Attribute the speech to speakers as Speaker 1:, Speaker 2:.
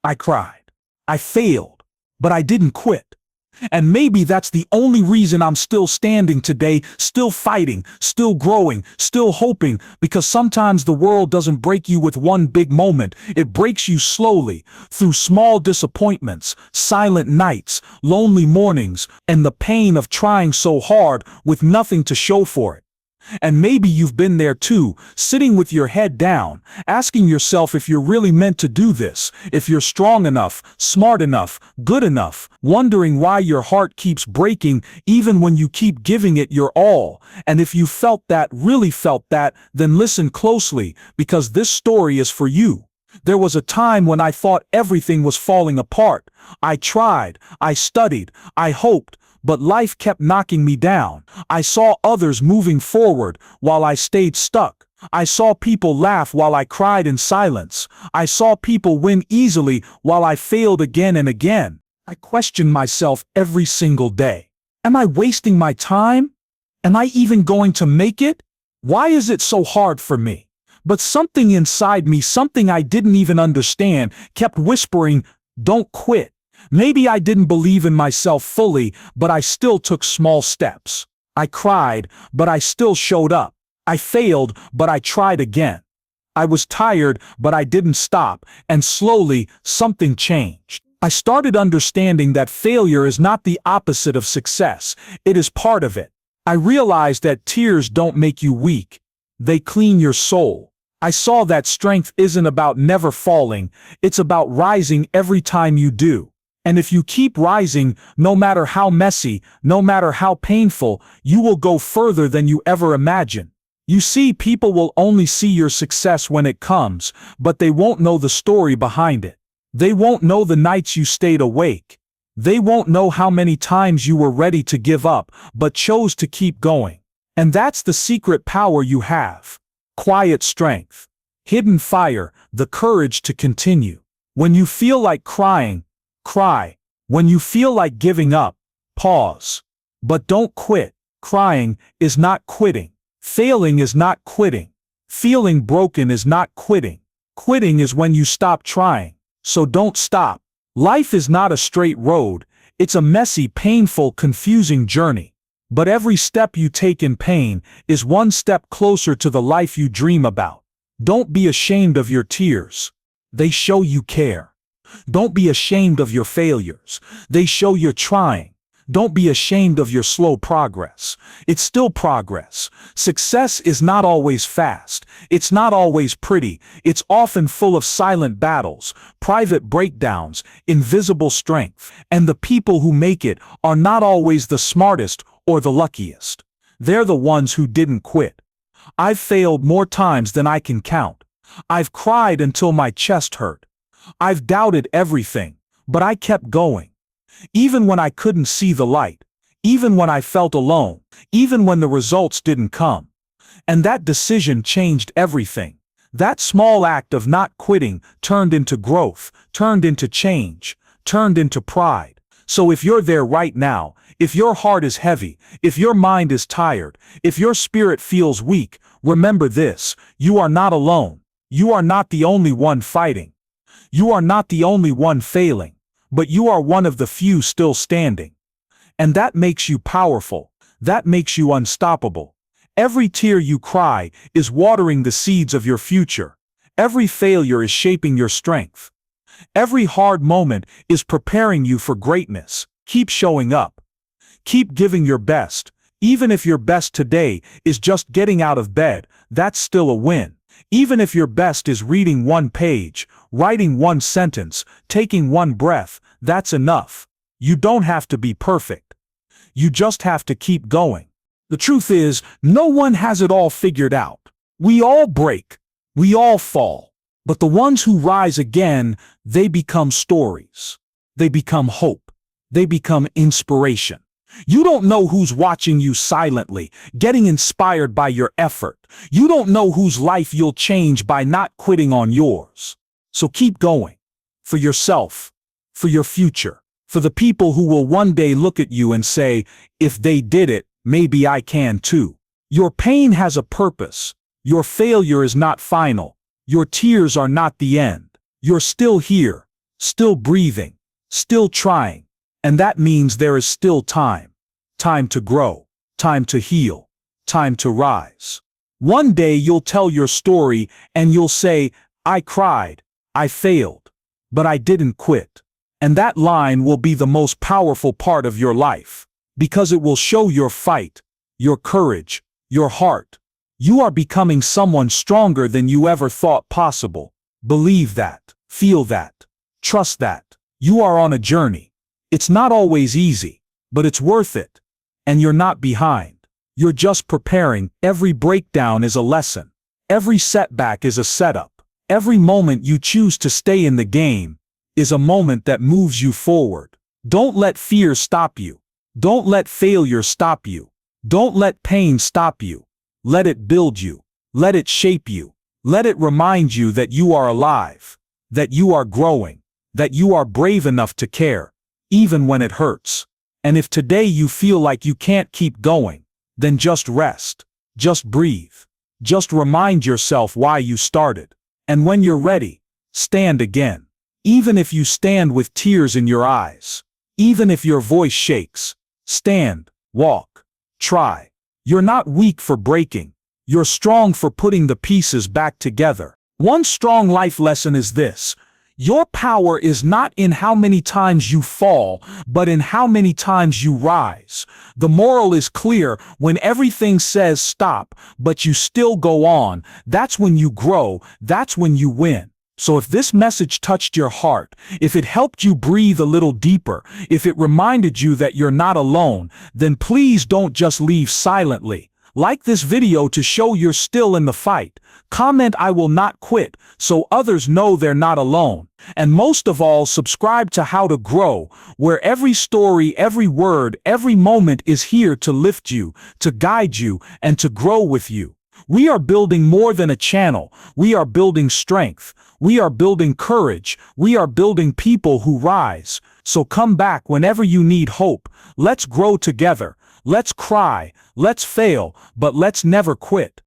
Speaker 1: I cried. I failed, but I didn't quit. And maybe that's the only reason I'm still standing today, still fighting, still growing, still hoping, because sometimes the world doesn't break you with one big moment. It breaks you slowly, through small disappointments, silent nights, lonely mornings, and the pain of trying so hard with nothing to show for it. And maybe you've been there too, sitting with your head down, asking yourself if you're really meant to do this, if you're strong enough, smart enough, good enough, wondering why your heart keeps breaking even when you keep giving it your all. And if you felt that, really felt that, then listen closely, because this story is for you. There was a time when I thought everything was falling apart. I tried, I studied, I hoped, but life kept knocking me down. I saw others moving forward while I stayed stuck. I saw people laugh while I cried in silence. I saw people win easily while I failed again and again. I questioned myself every single day. Am I wasting my time? Am I even going to make it? Why is it so hard for me? But something inside me, something I didn't even understand, kept whispering, don't quit. Maybe I didn't believe in myself fully, but I still took small steps. I cried, but I still showed up. I failed, but I tried again. I was tired, but I didn't stop, and slowly, something changed. I started understanding that failure is not the opposite of success. It is part of it. I realized that tears don't make you weak. They clean your soul. I saw that strength isn't about never falling. It's about rising every time you do. And if you keep rising, no matter how messy, no matter how painful, you will go further than you ever imagined. You see, people will only see your success when it comes, but they won't know the story behind it. They won't know the nights you stayed awake. They won't know how many times you were ready to give up, but chose to keep going. And that's the secret power you have. Quiet strength. Hidden fire, the courage to continue. When you feel like crying, cry. When you feel like giving up, pause. But don't quit. Crying is not quitting. Failing is not quitting. Feeling broken is not quitting. Quitting is when you stop trying. So don't stop. Life is not a straight road. It's a messy, painful, confusing journey. But every step you take in pain is one step closer to the life you dream about. Don't be ashamed of your tears. They show you care. Don't be ashamed of your failures. They show you're trying. Don't be ashamed of your slow progress. It's still progress. Success is not always fast. It's not always pretty. It's often full of silent battles, private breakdowns, invisible strength. And the people who make it are not always the smartest or the luckiest. They're the ones who didn't quit. I've failed more times than I can count. I've cried until my chest hurt. I've doubted everything, but I kept going. Even when I couldn't see the light, even when I felt alone, even when the results didn't come. And that decision changed everything. That small act of not quitting turned into growth, turned into change, turned into pride. So if you're there right now, if your heart is heavy, if your mind is tired, if your spirit feels weak, remember this: you are not alone. You are not the only one fighting. You are not the only one failing, but you are one of the few still standing. And that makes you powerful. That makes you unstoppable. Every tear you cry is watering the seeds of your future. Every failure is shaping your strength. Every hard moment is preparing you for greatness. Keep showing up. Keep giving your best. Even if your best today is just getting out of bed, that's still a win. Even if your best is reading one page, writing one sentence, taking one breath, that's enough. You don't have to be perfect. You just have to keep going. The truth is, no one has it all figured out. We all break. We all fall. But the ones who rise again, they become stories. They become hope. They become inspiration. You don't know who's watching you silently, getting inspired by your effort. You don't know whose life you'll change by not quitting on yours. So keep going. For yourself, for your future, for the people who will one day look at you and say, if they did it, maybe I can too. Your pain has a purpose. Your failure is not final. Your tears are not the end. You're still here, still breathing, still trying. And that means there is still time. Time to grow, time to heal, time to rise. One day you'll tell your story and you'll say, I cried, I failed, but I didn't quit. And that line will be the most powerful part of your life, because it will show your fight, your courage, your heart. You are becoming someone stronger than you ever thought possible. Believe that, feel that, trust that. You are on a journey. It's not always easy, but it's worth it. And you're not behind. You're just preparing. Every breakdown is a lesson. Every setback is a setup. Every moment you choose to stay in the game is a moment that moves you forward. Don't let fear stop you. Don't let failure stop you. Don't let pain stop you. Let it build you. Let it shape you. Let it remind you that you are alive, that you are growing, that you are brave enough to care, even when it hurts. And if today you feel like you can't keep going, then just rest. Just breathe. Just remind yourself why you started. And when you're ready, stand again. Even if you stand with tears in your eyes, even if your voice shakes, stand, walk, try. You're not weak for breaking. You're strong for putting the pieces back together. One strong life lesson is this: your power is not in how many times you fall, but in how many times you rise. The moral is clear: when everything says stop, but you still go on, that's when you grow, that's when you win. So if this message touched your heart, if it helped you breathe a little deeper, if it reminded you that you're not alone, then please don't just leave silently. Like this video to show you're still in the fight. Comment "I will not quit" so others know they're not alone. And most of all, subscribe to How to Grow, where every story, every word, every moment is here to lift you, to guide you, and to grow with you. We are building more than a channel. We are building strength. We are building courage. We are building people who rise. So come back whenever you need hope. Let's grow together. Let's cry. Let's fail. But let's never quit.